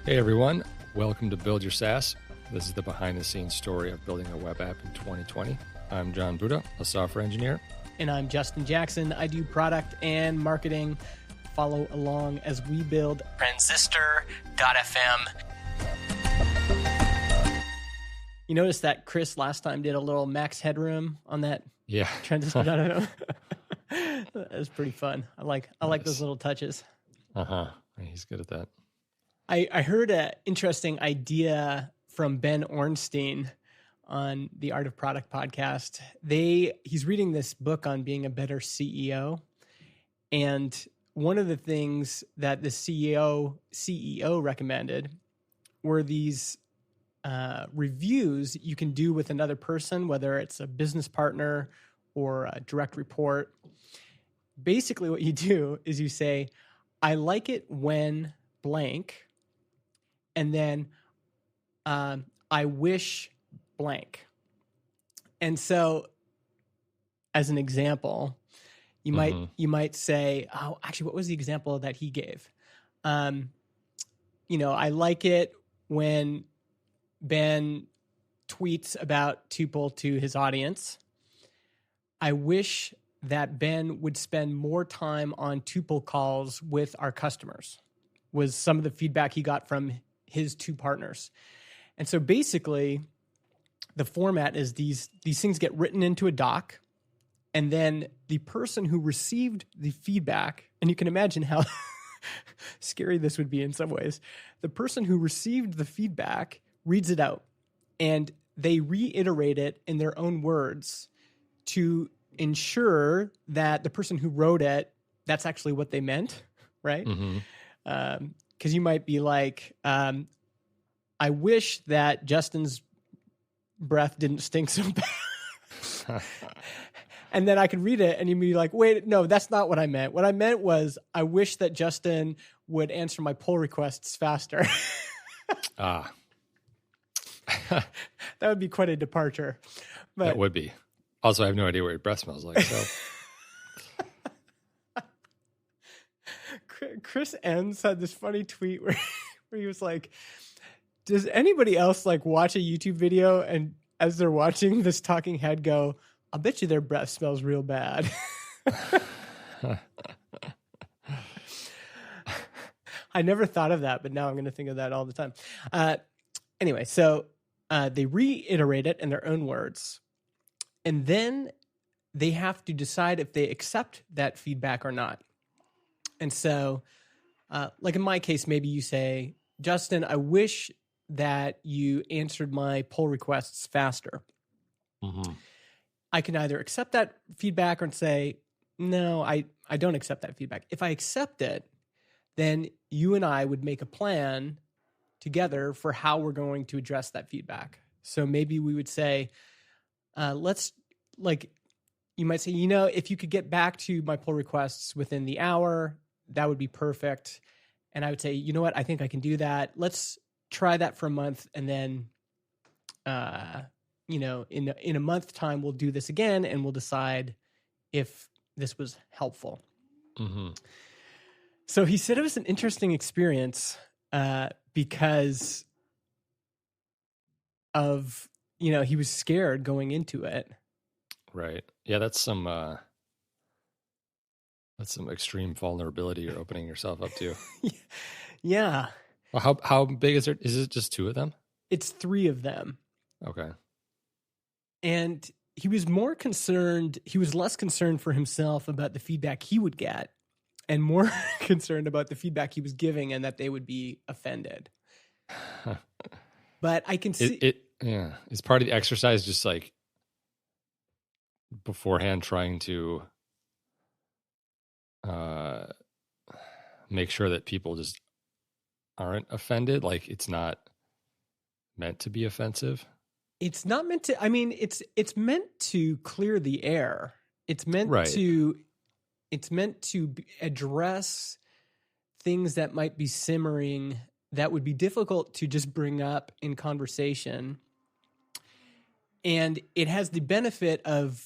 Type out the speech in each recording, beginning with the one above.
Hey everyone, welcome to Build Your SaaS. This is the behind the scenes story of building a web app in 2020. I'm John Buda, a software engineer. And I'm Justin Jackson. I do product and marketing. Follow along as we build Transistor.fm. You noticed that Chris last time did a little max headroom on that Transistor.fm? That was pretty fun. I like those little touches. He's good at that. I heard an interesting idea from Ben Ornstein on the Art of Product podcast. He's reading this book on being a better CEO. And one of the things that the CEO recommended were these reviews you can do with another person, whether it's a business partner or a direct report. Basically what you do is you say, I like it when blank, and then I wish blank. And so as an example, you might say, oh, actually, what was the example that he gave? I like it when Ben tweets about Tuple to his audience. I wish that Ben would spend more time on Tuple calls with our customers, was some of the feedback he got from his two partners. And so basically, the format is these things get written into a doc, and then the person who received the feedback, and you can imagine how scary this would be in some ways, the person who received the feedback reads it out, and they reiterate it in their own words to ensure that the person who wrote it, that's actually what they meant, right? Because you might be like, I wish that Justin's breath didn't stink so bad. And then I could read it and you'd be like, wait, no, that's not what I meant. What I meant was, I wish that Justin would answer my pull requests faster. That would be quite a departure. But that would be. Also, I have no idea what your breath smells like. So. Chris Enns had this funny tweet where he was like, does anybody else like watch a YouTube video and as they're watching this talking head go, I'll bet you their breath smells real bad. I never thought of that, but now I'm going to think of that all the time. Anyway, so they reiterate it in their own words, and then they have to decide if they accept that feedback or not. And so, like in my case, maybe you say, Justin, I wish that you answered my pull requests faster. I can either accept that feedback or say, no, I don't accept that feedback. If I accept it, then you and I would make a plan together for how we're going to address that feedback. So maybe we would say, you might say, if you could get back to my pull requests within the hour, that would be perfect. And I would say, you know what? I think I can do that. Let's try that for a month. And then, in a month time, we'll do this again and we'll decide if this was helpful. So he said it was an interesting experience because of, he was scared going into it. Right. Yeah, that's some extreme vulnerability you're opening yourself up to. Yeah. Well, how big is it? Is it just two of them? It's three of them. Okay. And he was less concerned for himself about the feedback he would get and more concerned about the feedback he was giving and that they would be offended. But I can see is part of the exercise just like beforehand trying to make sure that people just aren't offended? Like it's not meant to be offensive. It's not meant to, it's meant to clear the air. It's meant to address things that might be simmering that would be difficult to just bring up in conversation. And it has the benefit of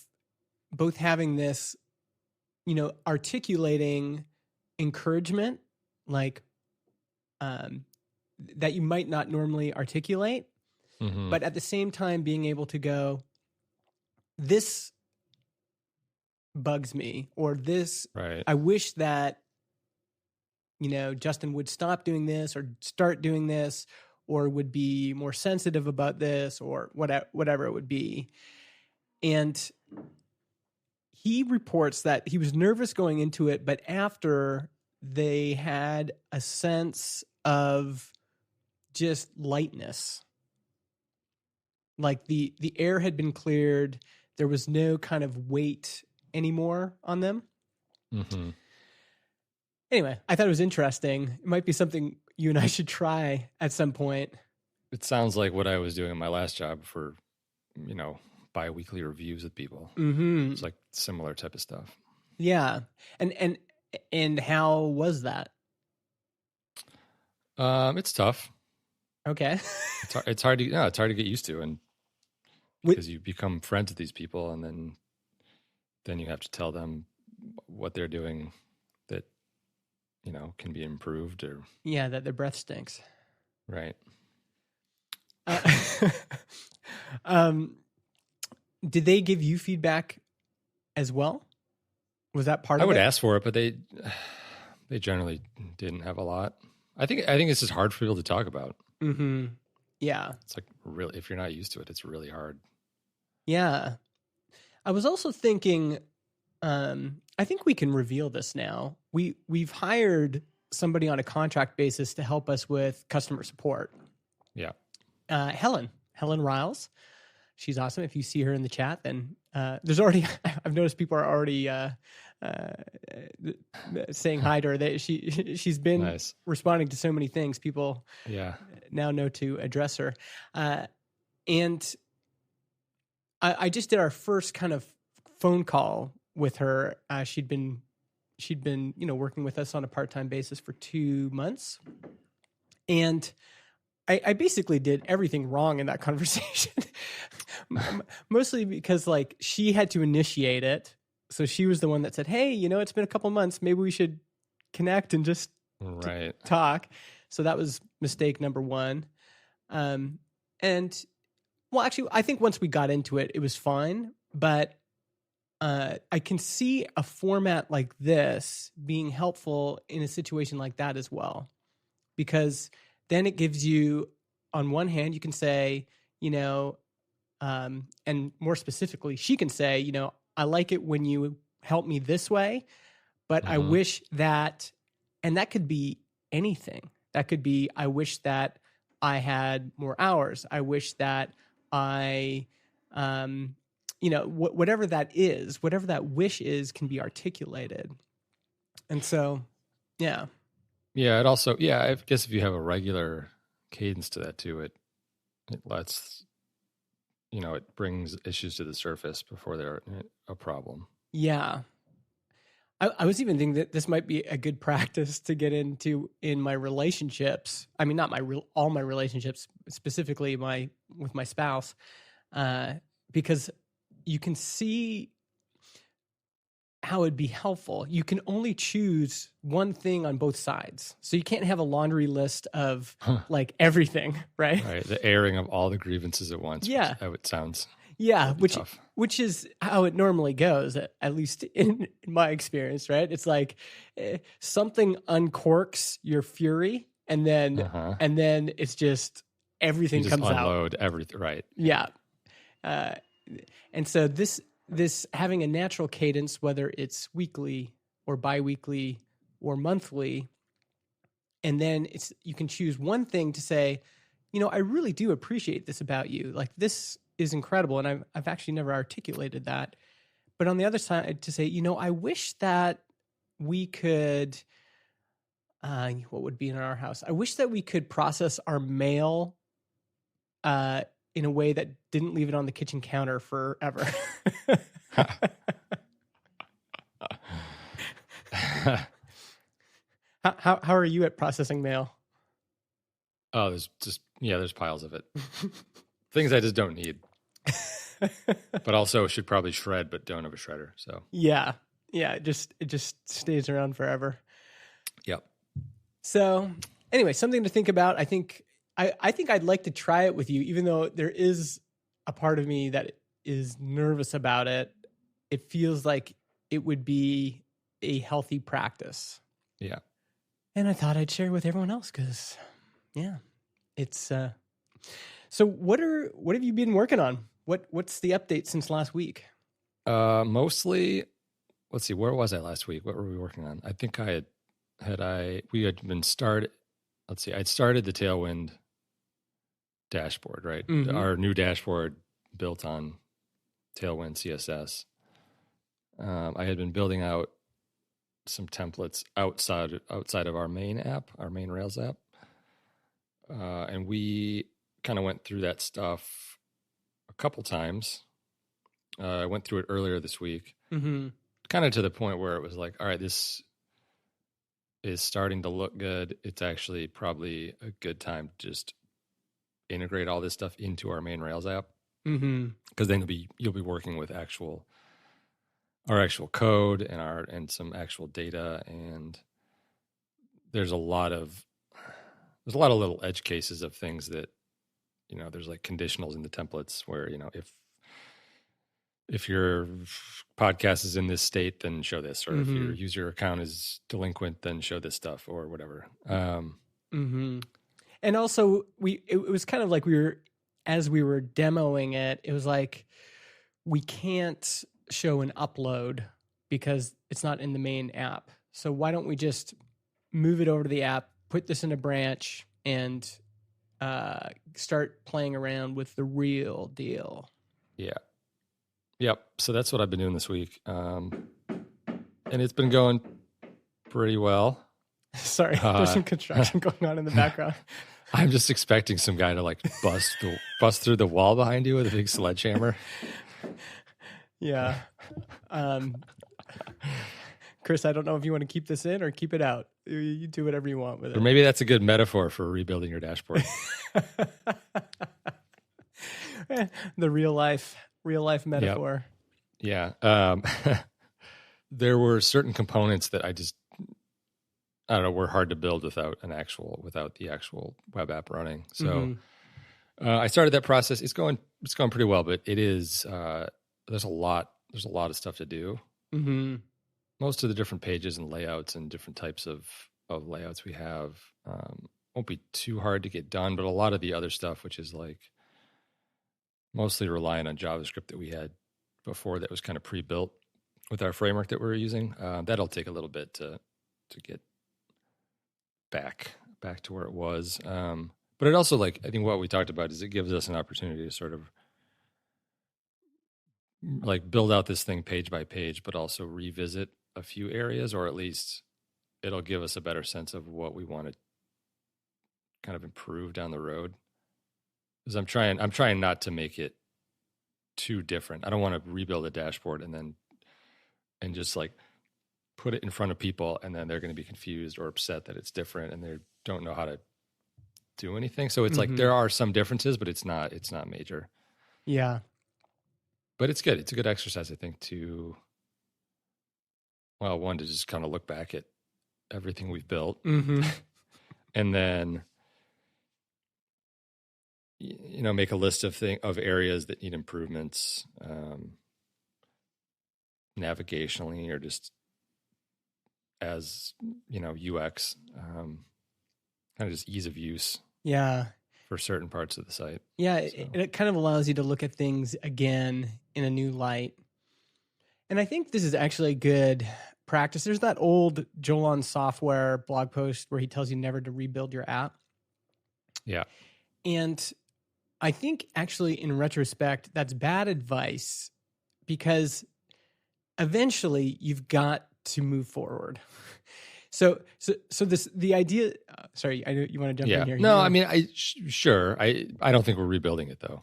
both having this, articulating encouragement, like that you might not normally articulate, but at the same time being able to go, this bugs me, or this, Right. I wish that, Justin would stop doing this or start doing this, or would be more sensitive about this, or whatever it would be. And he reports that he was nervous going into it, but after, they had a sense of just lightness. Like the air had been cleared. There was no kind of weight anymore on them. Anyway, I thought it was interesting. It might be something you and I should try at some point. It sounds like what I was doing in my last job for, bi-weekly reviews with people. It's like similar type of stuff. Yeah. And how was that? It's tough. Okay. It's hard to get used to, and because you become friends with these people, and then you have to tell them what they're doing that can be improved, or that their breath stinks. Right. Did they give you feedback as well? Was that part of it? I would ask for it, but they generally didn't have a lot. I think this is hard for people to talk about. Yeah. It's like, really, if you're not used to it, it's really hard. Yeah. I was also thinking, I think we can reveal this now. We've hired somebody on a contract basis to help us with customer support. Yeah. Helen Riles. She's awesome. If you see her in the chat, then there's already, I've noticed people are already saying hi to her. She's been nice. Responding to so many things. People now know to address her. And I just did our first kind of phone call with her. She'd been working with us on a part-time basis for 2 months. And I basically did everything wrong in that conversation, mostly because she had to initiate it. So she was the one that said, "Hey, it's been a couple months. Maybe we should connect and just talk." So that was mistake number one. And well, actually, I think once we got into it, it was fine. But I can see a format like this being helpful in a situation like that as well, because then it gives you, on one hand, you can say, and more specifically, she can say, I like it when you help me this way, but I wish that, and that could be anything. That could be, I wish that I had more hours. I wish that I, whatever that is, whatever that wish is, can be articulated. And so, yeah. Yeah, it also, I guess if you have a regular cadence to that too, it lets, it brings issues to the surface before they're a problem. Yeah. I was even thinking that this might be a good practice to get into in my relationships. I mean, not all my relationships, specifically with my spouse, because you can see how it'd be helpful. You can only choose one thing on both sides. So you can't have a laundry list of everything, right? Right. The airing of all the grievances at once. Yeah. How it sounds. Yeah. Tough. Which is how it normally goes, at least in my experience, right? It's like something uncorks your fury, and then it's just everything comes out. Unload everything, right? Yeah. And so this having a natural cadence, whether it's weekly or biweekly or monthly, and then you can choose one thing to say, I really do appreciate this about you. Like, this is incredible, and I've actually never articulated that. But on the other side, to say, I wish that we could, what would be in our house? I wish that we could process our mail in a way that didn't leave it on the kitchen counter forever. How are you at processing mail? Oh, there's piles of it. Things I just don't need. But also should probably shred, but don't have a shredder. So yeah, it just stays around forever. Yep. So anyway, something to think about. I think I'd like to try it with you, even though there is a part of me that is nervous about it. It feels like it would be a healthy practice. Yeah. And I thought I'd share with everyone else because, yeah, it's. So what have you been working on? What's the update since last week? Mostly, let's see, where was I last week? What were we working on? I think we had been started. Let's see, I'd started the Tailwind dashboard, right? Mhm. Our new dashboard built on Tailwind CSS. I had been building out some templates outside of our main app, our main Rails app. And we kind of went through that stuff a couple times. I went through it earlier this week, kind of to the point where it was like, all right, this is starting to look good. It's actually probably a good time to just integrate all this stuff into our main Rails app. Because then you'll be working with our actual code and some actual data, and there's a lot of little edge cases of things that, there's like conditionals in the templates where, if your podcast is in this state, then show this, or if your user account is delinquent, then show this stuff or whatever. And also it was kind of like as we were demoing it, it was like, we can't show an upload because it's not in the main app. So why don't we just move it over to the app, put this in a branch, and start playing around with the real deal? Yeah. Yep. So that's what I've been doing this week. And it's been going pretty well. Sorry, there's some construction going on in the background. I'm just expecting some guy to like bust through the wall behind you with a big sledgehammer. Yeah. Chris, I don't know if you want to keep this in or keep it out. You do whatever you want with it. Or maybe that's a good metaphor for rebuilding your dashboard. The real life metaphor. Yep. Yeah. There were certain components that I don't know, were hard to build without the actual web app running. So I started that process. It's going pretty well, but it is, there's a lot of stuff to do. Most of the different pages and layouts and different types of layouts we have won't be too hard to get done, but a lot of the other stuff, which is like mostly relying on JavaScript that we had before that was kind of pre-built with our framework that we're using, that'll take a little bit to get back to where it was. But it also, like, I think what we talked about is it gives us an opportunity to sort of like build out this thing page by page, but also revisit a few areas, or at least it'll give us a better sense of what we want to kind of improve down the road. Because I'm trying not to make it too different. I don't want to rebuild a dashboard and just like put it in front of people, and then they're going to be confused or upset that it's different and they don't know how to do anything. So it's like there are some differences, but it's not major. Yeah. But it's good. It's a good exercise, I think, one, to just kind of look back at everything we've built. And then, make a list of areas that need improvements, navigationally, or just as, UX, kind of just ease of use. Yeah. For certain parts of the site. Yeah. It kind of allows you to look at things again in a new light. And I think this is actually a good practice. There's that old Joel on Software blog post where he tells you never to rebuild your app. Yeah. And I think actually in retrospect, that's bad advice, because eventually you've got to move forward. So the idea, sorry, I know you want to jump in here. No, I mean, I don't think we're rebuilding it though.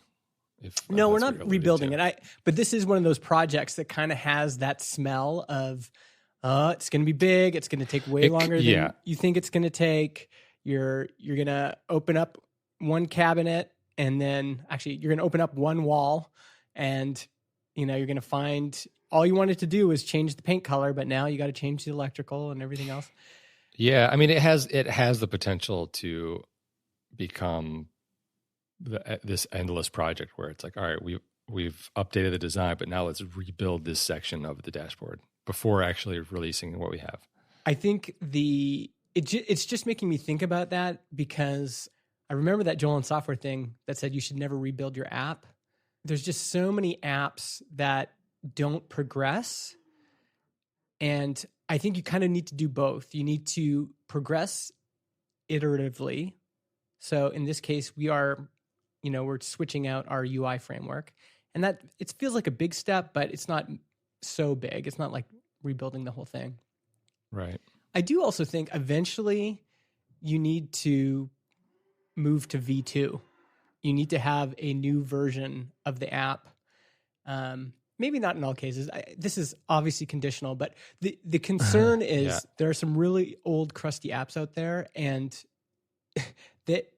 No, we're not rebuilding it. But this is one of those projects that kind of has that smell of, it's going to be big. It's going to take way longer than you think it's going to take. You're going to open up one cabinet, and then actually you're going to open up one wall, and you're going to find all you wanted to do was change the paint color, but now you got to change the electrical and everything else. Yeah, I mean, it has the potential to become this endless project where it's like, all right, we've updated the design, but now let's rebuild this section of the dashboard before actually releasing what we have. I think it's just making me think about that because I remember that Joel and Software thing that said you should never rebuild your app. There's just so many apps that don't progress. And I think you kind of need to do both. You need to progress iteratively. So in this case, we're switching out our UI framework. And that it feels like a big step, but it's not so big. It's not like rebuilding the whole thing. Right. I do also think eventually you need to move to V2. You need to have a new version of the app. Maybe not in all cases. This is obviously conditional, but the concern is there are some really old, crusty apps out there, and that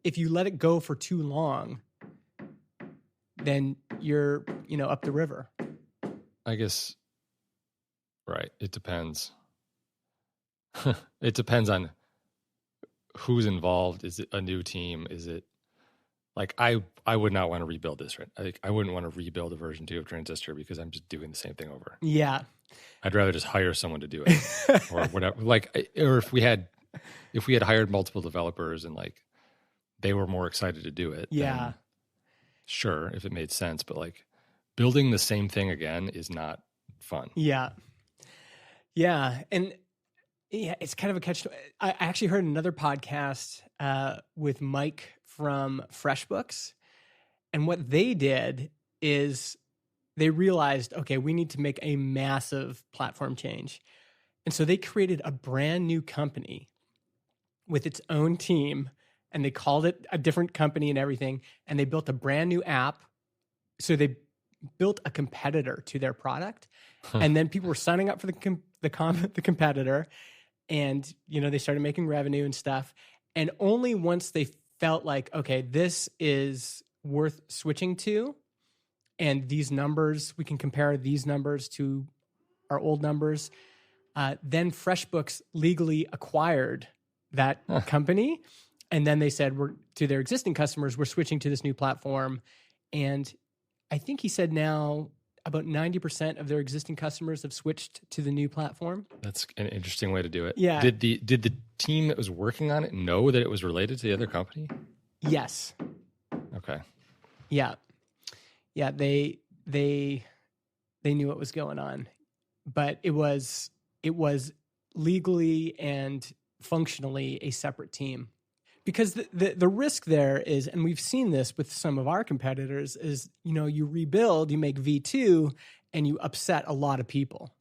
if you let it go for too long, then you're, up the river. I guess, right. It depends. It depends on who's involved. Is it a new team? Is it like I would not want to rebuild this, right? I wouldn't want to rebuild a version 2 of Transistor because I'm just doing the same thing over. Yeah. I'd rather just hire someone to do it or whatever. Like, or if we had hired multiple developers and like they were more excited to do it. Yeah. Sure, if it made sense, but like building the same thing again is not fun. Yeah. Yeah. And yeah, it's kind of a catch. I actually heard another podcast with Mike from FreshBooks. And what they did is they realized, okay, we need to make a massive platform change. And so they created a brand new company with its own team, and they called it a different company and everything. And they built a brand new app. So they built a competitor to their product. And then people were signing up for the competitor. And, they started making revenue and stuff. And only once they felt like, okay, this is worth switching to, and these numbers, we can compare these numbers to our old numbers, then FreshBooks legally acquired that company. And then they said, to their existing customers, we're switching to this new platform. And I think he said now about 90% of their existing customers have switched to the new platform. That's an interesting way to do it. Yeah. Did the team that was working on it know that it was related to the other company? Yes. Okay. Yeah. Yeah. They knew what was going on, but it was legally and functionally a separate team. Because the risk there is, and we've seen this with some of our competitors, is, you rebuild, you make V2, and you upset a lot of people.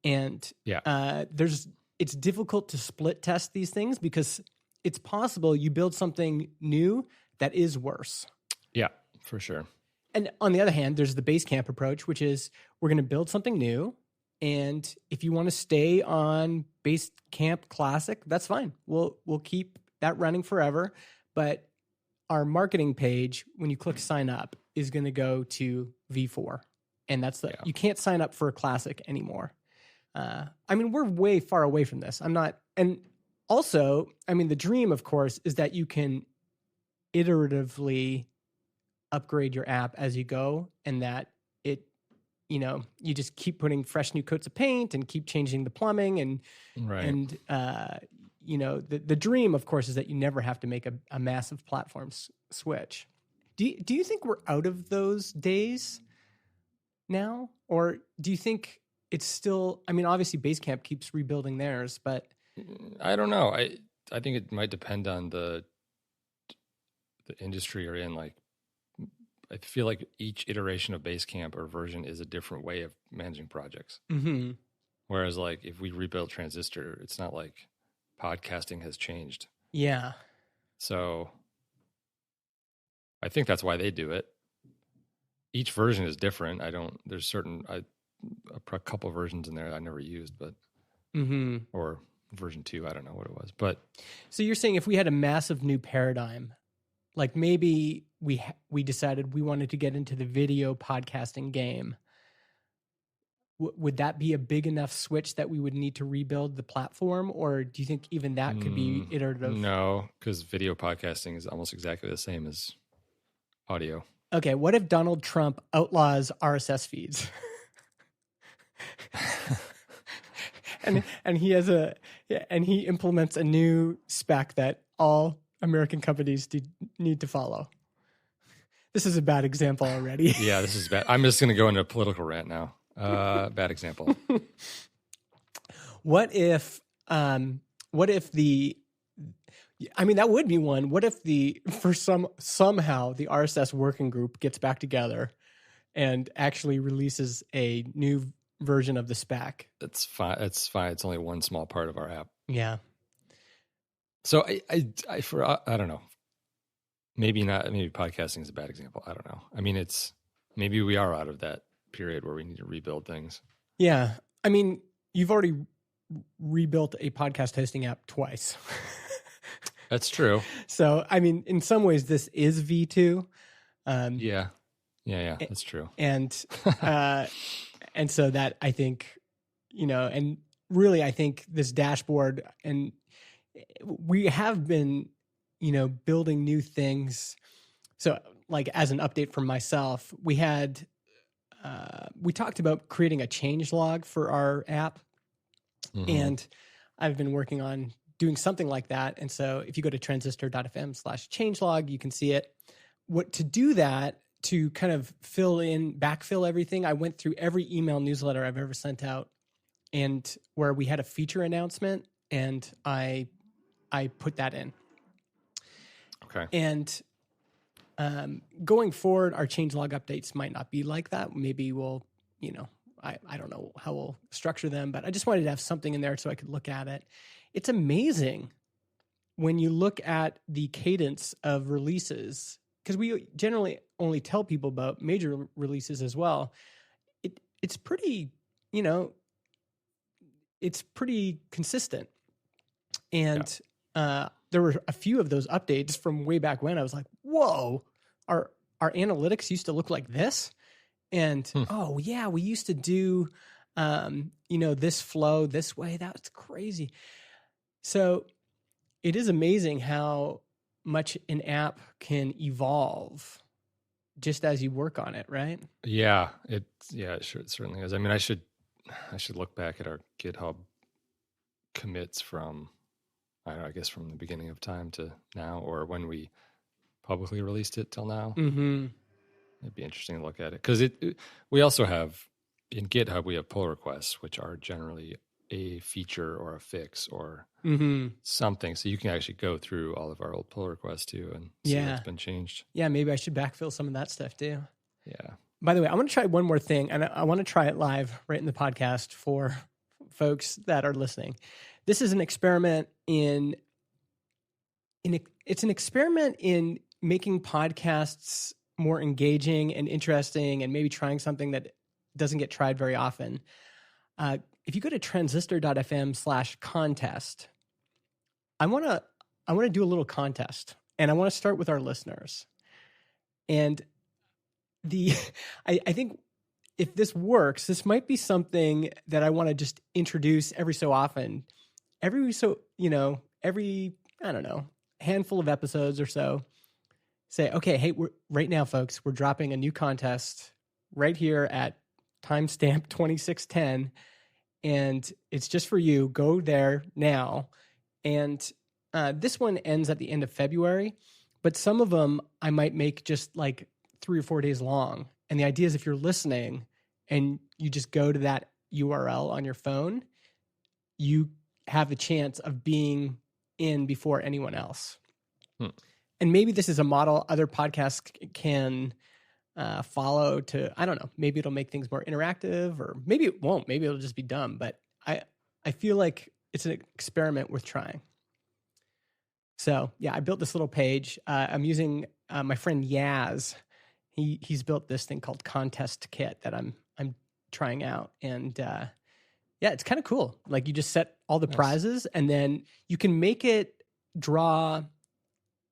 And it's difficult to split test these things because it's possible you build something new that is worse. Yeah, for sure. And on the other hand, there's the Basecamp approach, which is we're going to build something new. And if you want to stay on Basecamp Classic, that's fine. We'll keep that running forever, but our marketing page, when you click sign up, is going to go to V4, and that's you can't sign up for a Classic anymore. We're way far away from this. And also, the dream, of course, is that you can iteratively upgrade your app as you go, and that it, you just keep putting fresh new coats of paint and keep changing the plumbing and the dream, of course, is that you never have to make a massive platform switch. Do you think we're out of those days now? Or do you think it's still, obviously Basecamp keeps rebuilding theirs, but I don't know. I think it might depend on the industry you're in. Like, I feel like each iteration of Basecamp or version is a different way of managing projects. Mm-hmm. Whereas like if we rebuild Transistor, it's not like podcasting has changed. Yeah. So I think that's why they do it. Each version is different. There's a couple of versions in there I never used, but, or version 2, I don't know what it was, but. So you're saying if we had a massive new paradigm, like maybe we decided we wanted to get into the video podcasting game, would that be a big enough switch that we would need to rebuild the platform? Or do you think even that could be iterative? No, because video podcasting is almost exactly the same as audio. Okay, what if Donald Trump outlaws RSS feeds? and he implements a new spec that all American companies need to follow. This is a bad example already. Yeah, this is bad. I'm just going to go into a political rant now. Bad example. What if the, I mean, that would be one. What if somehow the RSS working group gets back together and actually releases a new version of the spec? It's fine. It's fine. It's only one small part of our app. Yeah. So I don't know. Maybe not. Maybe podcasting is a bad example. I don't know. I mean, maybe we are out of that period where we need to rebuild things. Yeah. I mean, you've already rebuilt a podcast hosting app twice. That's true. So, I mean, in some ways, this is V2. Yeah. That's true. And so that, I think, and really, I think this dashboard, and we have been, building new things. So, like, as an update from myself, we talked about creating a change log for our app. Mm-hmm. And I've been working on doing something like that. And so if you go to transistor.fm/changelog, you can see it. What to do that, to kind of backfill everything, I went through every email newsletter I've ever sent out, and where we had a feature announcement, and I put that in. Okay. And going forward, our changelog updates might not be like that. Maybe we'll, I don't know how we'll structure them, but I just wanted to have something in there so I could look at it. It's amazing when you look at the cadence of releases, because we generally only tell people about major releases as well. It's pretty, it's pretty consistent. And there were a few of those updates from way back when I was like, whoa, our analytics used to look like this. And, oh yeah, we used to do, this flow this way. That's crazy. So it is amazing how much an app can evolve just as you work on it, right? Yeah, it certainly is. I mean, I should look back at our GitHub commits from, I guess from the beginning of time to now, or when we publicly released it till now. Mm-hmm. It'd be interesting to look at it, because we also have in GitHub, we have pull requests, which are generally a feature or a fix or something. So you can actually go through all of our old pull requests too and see what's been changed. Yeah, maybe I should backfill some of that stuff too. Yeah. By the way, I want to try one more thing, and I want to try it live right in the podcast for folks that are listening. This is an experiment it's an experiment in making podcasts more engaging and interesting, and maybe trying something that doesn't get tried very often. If you go to transistor.fm/contest, I want to do a little contest, and I want to start with our listeners. And I think if this works, this might be something that I want to just introduce every so often. Every, I don't know, handful of episodes or so, say, okay, hey, right now, folks, we're dropping a new contest right here at timestamp 2610, and it's just for you. Go there now. And this one ends at the end of February, but some of them I might make just like 3 or 4 days long. And the idea is, if you're listening and you just go to that URL on your phone, you have the chance of being in before anyone else. And maybe this is a model other podcasts can follow to, I don't know, maybe it'll make things more interactive, or maybe it won't. Maybe it'll just be dumb. But I feel like it's an experiment worth trying. So yeah, I built this little page. I'm using my friend Yaz. He's built this thing called Contest Kit that I'm trying out. And it's kind of cool. Like, you just set all the prizes, and then you can make it draw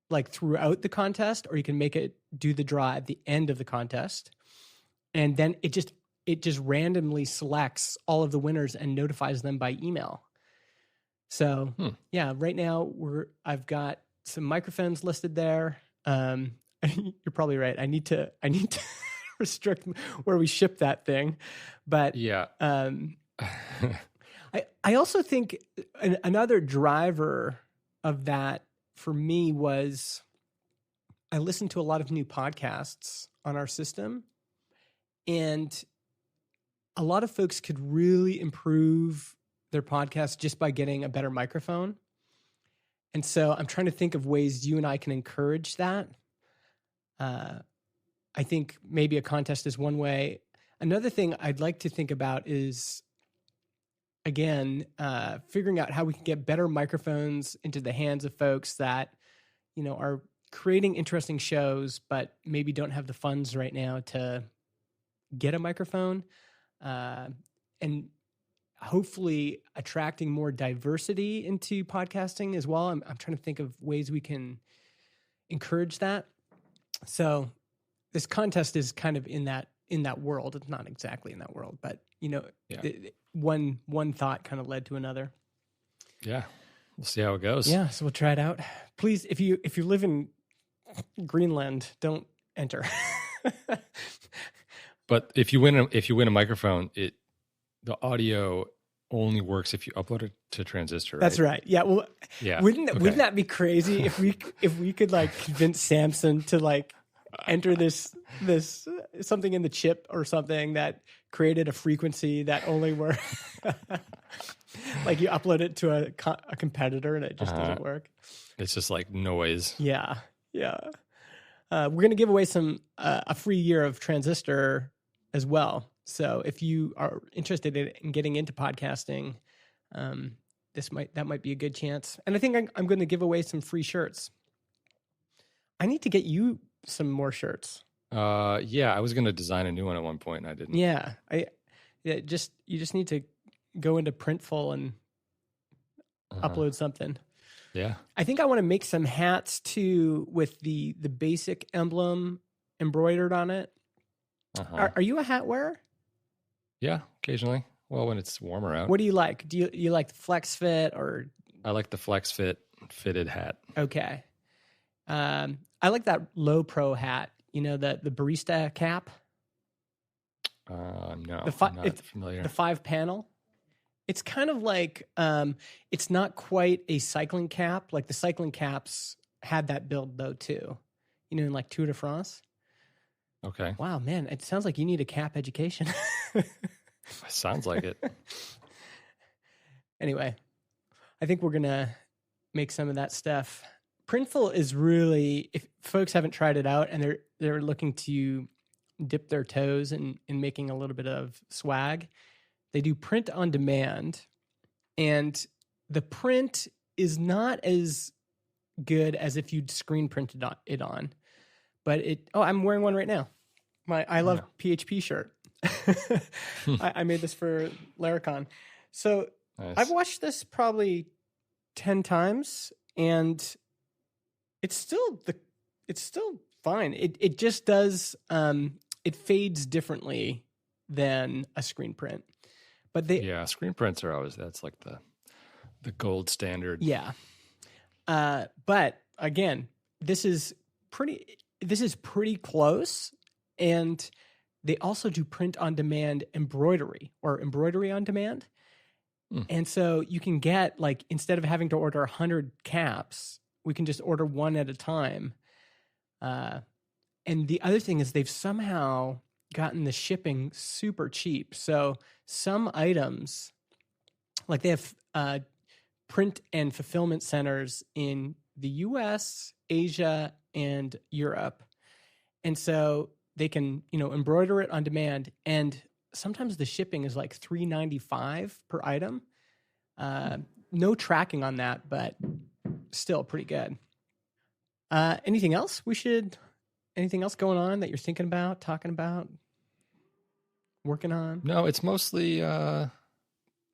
like throughout the contest, or you can make it do the draw at the end of the contest. And then it just it just randomly selects all of the winners and notifies them by email. So yeah, right now I've got some microphones listed there. You're probably right. I need to restrict where we ship that thing, but yeah. I also think another driver of that for me was I listened to a lot of new podcasts on our system, and a lot of folks could really improve their podcast just by getting a better microphone. And so I'm trying to think of ways you and I can encourage that. I think maybe a contest is one way. Another thing I'd like to think about is, again, figuring out how we can get better microphones into the hands of folks that, are creating interesting shows, but maybe don't have the funds right now to get a microphone, and hopefully attracting more diversity into podcasting as well. I'm trying to think of ways we can encourage that. So this contest is kind of in that world. It's not exactly in that world, but one thought kind of led to another. Yeah. We'll see how it goes. Yeah. So we'll try it out. Please, if you live in Greenland, don't enter. But if you win a microphone, the audio only works if you upload it to Transistor. Right? That's right. Yeah. Well, yeah. Wouldn't that be crazy if we could like convince Samson to like enter this something in the chip or something that created a frequency that only works. Like you upload it to a competitor and it just doesn't work. It's just like noise. Yeah. Yeah. We're going to give away a free year of Transistor as well. So if you are interested in getting into podcasting, that might be a good chance. And I think I'm going to give away some free shirts. I need to get you some more shirts. Yeah, I was going to design a new one at one point and I didn't. Yeah. You just need to go into Printful and upload something. Yeah. I think I want to make some hats too with the basic emblem embroidered on it. Are you a hat wearer? Yeah, occasionally. Well, when it's warmer out. What do you like? Do you like the flex fit or? I like the flex fit fitted hat. Okay. I like that low pro hat. The barista cap. No, I'm not familiar. The 5-panel. It's kind of like it's not quite a cycling cap. Like the cycling caps had that build though too. In like Tour de France. Okay. Wow, man, it sounds like you need a cap education. Sounds like it. Anyway, I think we're gonna make some of that stuff. Printful is really, if folks haven't tried it out and they're looking to dip their toes in making a little bit of swag, they do print on demand, and the print is not as good as if you'd screen printed it on. But I'm wearing one right now. My I Love PHP shirt. I made this for Laracon. So nice. I've watched this probably 10 times, and it's still fine. It just does it fades differently than a screen print. But screen prints are always, that's like the gold standard. Yeah. But again, this is pretty close, and they also do print on demand embroidery on demand. And so you can get, like, instead of having to order 100 caps, we can just order one at a time. And the other thing is they've somehow gotten the shipping super cheap. So some items, like they have print and fulfillment centers in the US, Asia, and Europe. And so they can, embroider it on demand. And sometimes the shipping is like $3.95 per item. No tracking on that, but still pretty good. Anything else going on that you're thinking about, talking about, working on? No, it's mostly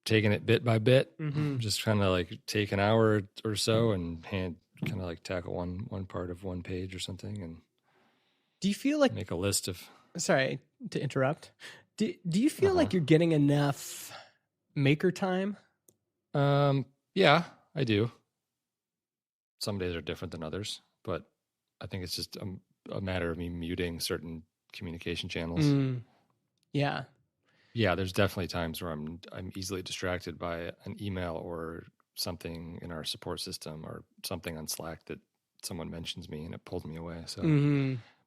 taking it bit by bit. Mm-hmm. Just trying to like take an hour or so and kind of like tackle one part of one page or something. And do you feel like make a list of... Sorry to interrupt. Do you feel like you're getting enough maker time? Yeah, I do. Some days are different than others, but I think it's just a matter of me muting certain communication channels. Yeah. Yeah, there's definitely times where I'm easily distracted by an email or something in our support system or something on Slack that someone mentions me and it pulls me away. So,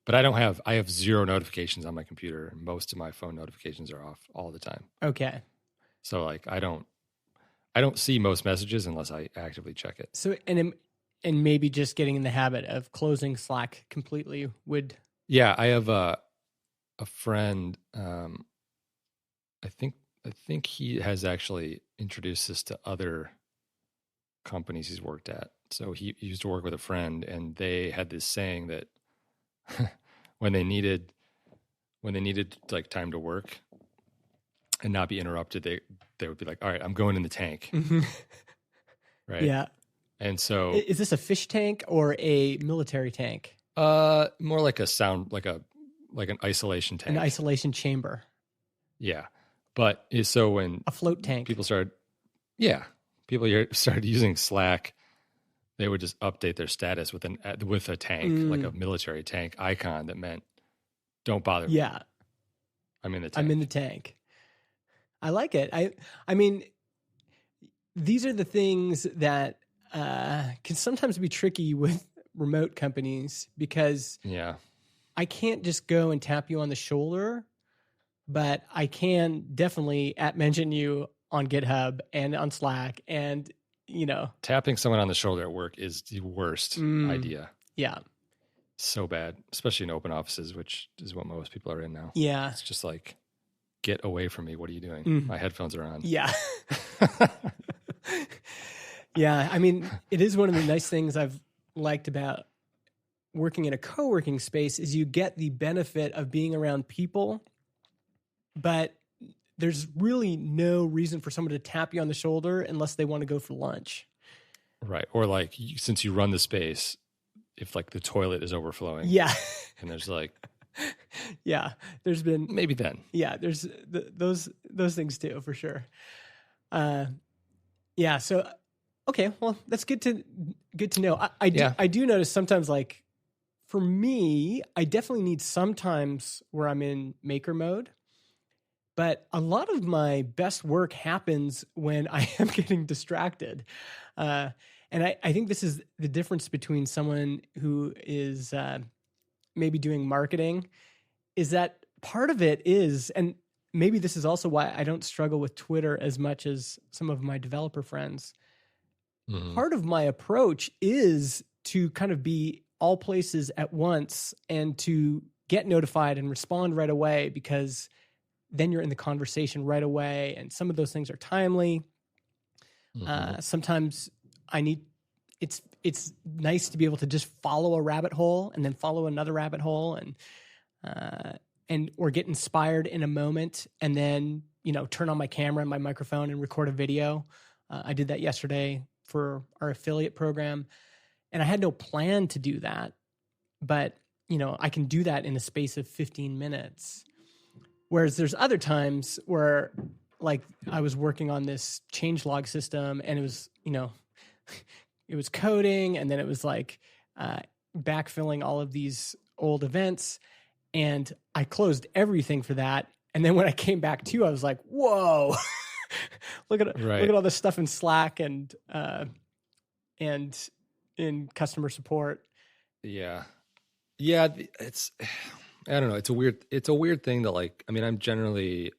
but I have zero notifications on my computer. Most of my phone notifications are off all the time. Okay. So like I don't see most messages unless I actively check it. So and maybe just getting in the habit of closing Slack completely would. Yeah, I have a friend. I think he has actually introduced this to other companies he's worked at. So he used to work with a friend, and they had this saying that when they needed like time to work and not be interrupted, they would be like, "All right, I'm going in the tank." Right? Yeah. And so, Is this a fish tank or a military tank? more like like an isolation tank, An isolation chamber. Yeah, but so when a float tank, people started using Slack, they would just update their status with a tank, like a military tank icon that meant "Don't bother me." Yeah, I'm in the tank. I'm in the tank. I like it. I mean, these are the things that can sometimes be tricky with remote companies because I can't just go and tap you on the shoulder, but I can definitely mention you on GitHub and on Slack, and tapping someone on the shoulder at work is the worst idea. Yeah, so bad, especially in open offices, which is what most people are in now. Yeah, it's just like, get away from me. What are you doing? My headphones are on. Yeah. Yeah, I mean, it is one of the nice things I've liked about working in a co-working space is you get the benefit of being around people, but there's really no reason for someone to tap you on the shoulder unless they want to go for lunch. Right. Or like, since you run the space, if like the toilet is overflowing. Yeah. And there's like. Yeah. There's been. Maybe then. Yeah. There's those things too, for sure. Yeah. So, okay. Well, that's good to know. I do notice sometimes, like, for me, I definitely need sometimes where I'm in maker mode. But a lot of my best work happens when I am getting distracted. And I think this is the difference between someone who is maybe doing marketing, is that part of it is, and maybe this is also why I don't struggle with Twitter as much as some of my developer friends. Part of my approach is to kind of be all places at once and to get notified and respond right away, because then you're in the conversation right away. And some of those things are timely. Sometimes it's nice to be able to just follow a rabbit hole and then follow another rabbit hole or get inspired in a moment and then, turn on my camera and my microphone and record a video. I did that yesterday for our affiliate program, and I had no plan to do that, but I can do that in a space of 15 minutes. Whereas there's other times where, like, I was working on this changelog system and it was, it was coding, and then it was like backfilling all of these old events, and I closed everything for that. And then when I came back to, I was like, whoa, look at all this stuff in Slack and in customer support. Yeah. It's, I don't know. It's a weird thing that, like, I mean, I'm generally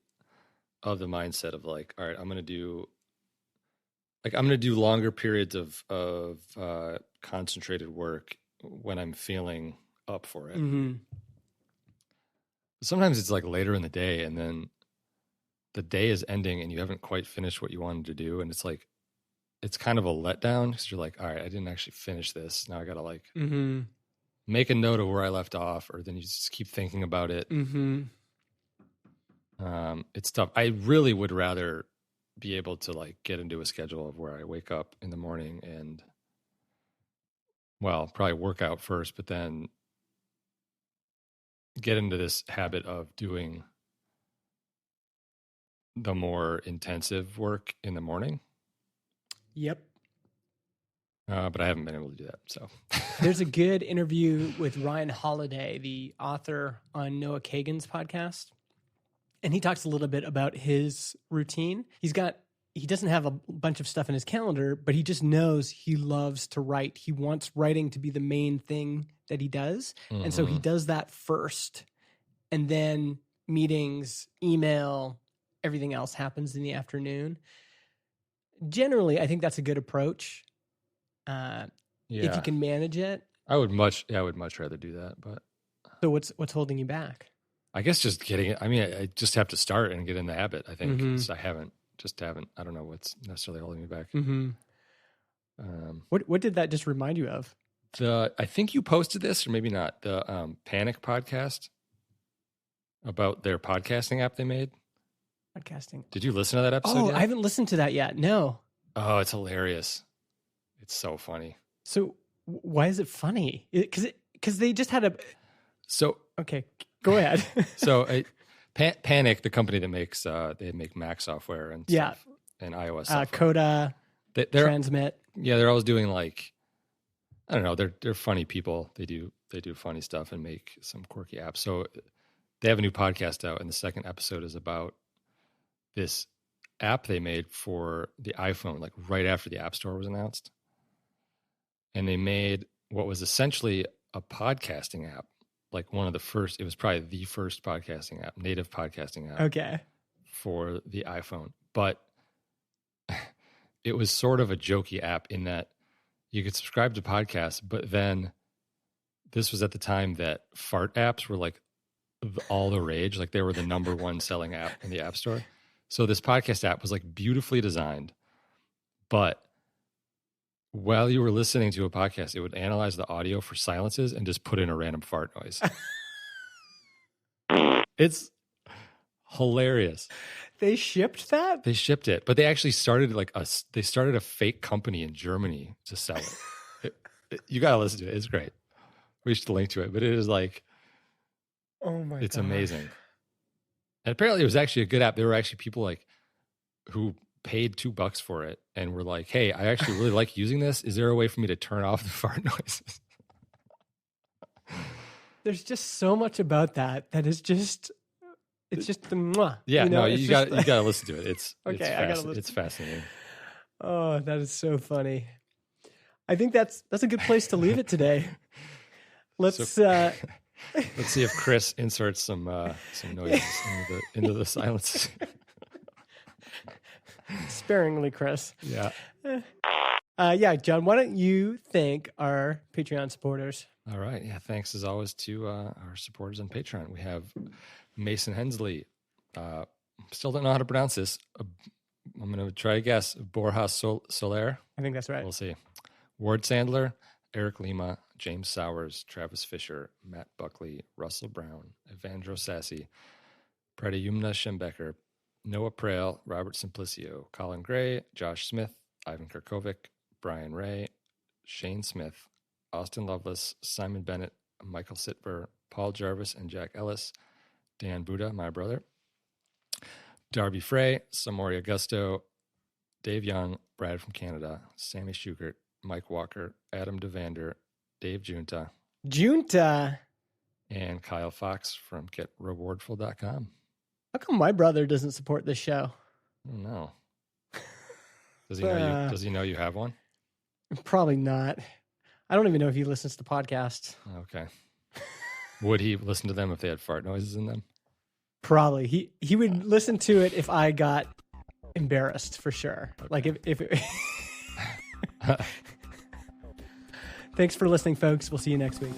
of the mindset of like, all right, I'm going to do longer periods of concentrated work when I'm feeling up for it. Sometimes it's like later in the day, and then the day is ending and you haven't quite finished what you wanted to do. And it's like, it's kind of a letdown because you're like, all right, I didn't actually finish this. Now I got to like make a note of where I left off, or then you just keep thinking about it. It's tough. I really would rather be able to like get into a schedule of where I wake up in the morning and, well, probably work out first, but then get into this habit of doing the more intensive work in the morning. Yep. But I haven't been able to do that. So there's a good interview with Ryan Holiday, the author, on Noah Kagan's podcast. And he talks a little bit about his routine. He doesn't have a bunch of stuff in his calendar, but he just knows he loves to write. He wants writing to be the main thing that he does. Mm-hmm. And so he does that first. And then meetings, email, everything else happens in the afternoon. Generally, I think that's a good approach. If you can manage it. I would much rather do that. But so what's holding you back? I guess just getting it. I mean, I just have to start and get in the habit. I think so I haven't. I don't know what's necessarily holding me back. Mm-hmm. What did that just remind you of? I think you posted this, or maybe not. The Panic podcast about their podcasting app they made. Podcasting. Did you listen to that episode yet? I haven't listened to that yet. No. Oh, it's hilarious. It's so funny. So why is it funny? Because they just had a. So okay, go ahead. So Panic, the company that makes they make Mac software and stuff, and iOS software. Coda, Transmit. Yeah, they're always doing like, I don't know. They're funny people. They do funny stuff and make some quirky apps. So they have a new podcast out, and the second episode is about this app they made for the iPhone, like right after the App Store was announced. And they made what was essentially a podcasting app, like one of the first. It was probably the first podcasting app, native podcasting app. Okay. For the iPhone, but it was sort of a jokey app in that you could subscribe to podcasts, but then this was at the time that fart apps were like all the rage. Like they were the number one selling app in the App Store. So this podcast app was like beautifully designed, but while you were listening to a podcast, it would analyze the audio for silences and just put in a random fart noise. It's hilarious. They shipped that? They shipped it, but they actually started a fake company in Germany to sell it. You got to listen to it. It's great. We should link to it, but it is like, oh my god. It's amazing. And apparently it was actually a good app. There were actually people like who paid $2 for it and were like, hey, I actually really like using this. Is there a way for me to turn off the fart noises? There's just so much about that is just, it's just the mwah. Yeah, you got to listen to it. It's okay. I gotta listen. It's fascinating. Oh, that is so funny. I think that's a good place to leave it today. Let's see if Chris inserts some noises into the silence. Sparingly, Chris. Yeah. John, why don't you thank our Patreon supporters? All right. Yeah. Thanks as always to our supporters on Patreon. We have Mason Hensley. Still don't know how to pronounce this. I'm going to try to guess. Borja Soler. I think that's right. We'll see. Ward Sandler, Eric Lima, James Sowers, Travis Fisher, Matt Buckley, Russell Brown, Evandro Sassi, Pradyumna Schembecker, Noah Prail, Robert Simplicio, Colin Gray, Josh Smith, Ivan Kirkovic, Brian Ray, Shane Smith, Austin Lovelace, Simon Bennett, Michael Sitver, Paul Jarvis, and Jack Ellis, Dan Buddha, my brother, Darby Frey, Samori Augusto, Dave Young, Brad from Canada, Sammy Schukert, Mike Walker, Adam Devander, Dave Junta, and Kyle Fox from GetRewardful.com. How come my brother doesn't support this show? Oh, no. Does he know you have one? Probably not. I don't even know if he listens to podcasts. Okay. Would he listen to them if they had fart noises in them? Probably. He would listen to it if I got embarrassed, for sure. Okay. Like if it... Thanks for listening, folks. We'll see you next week.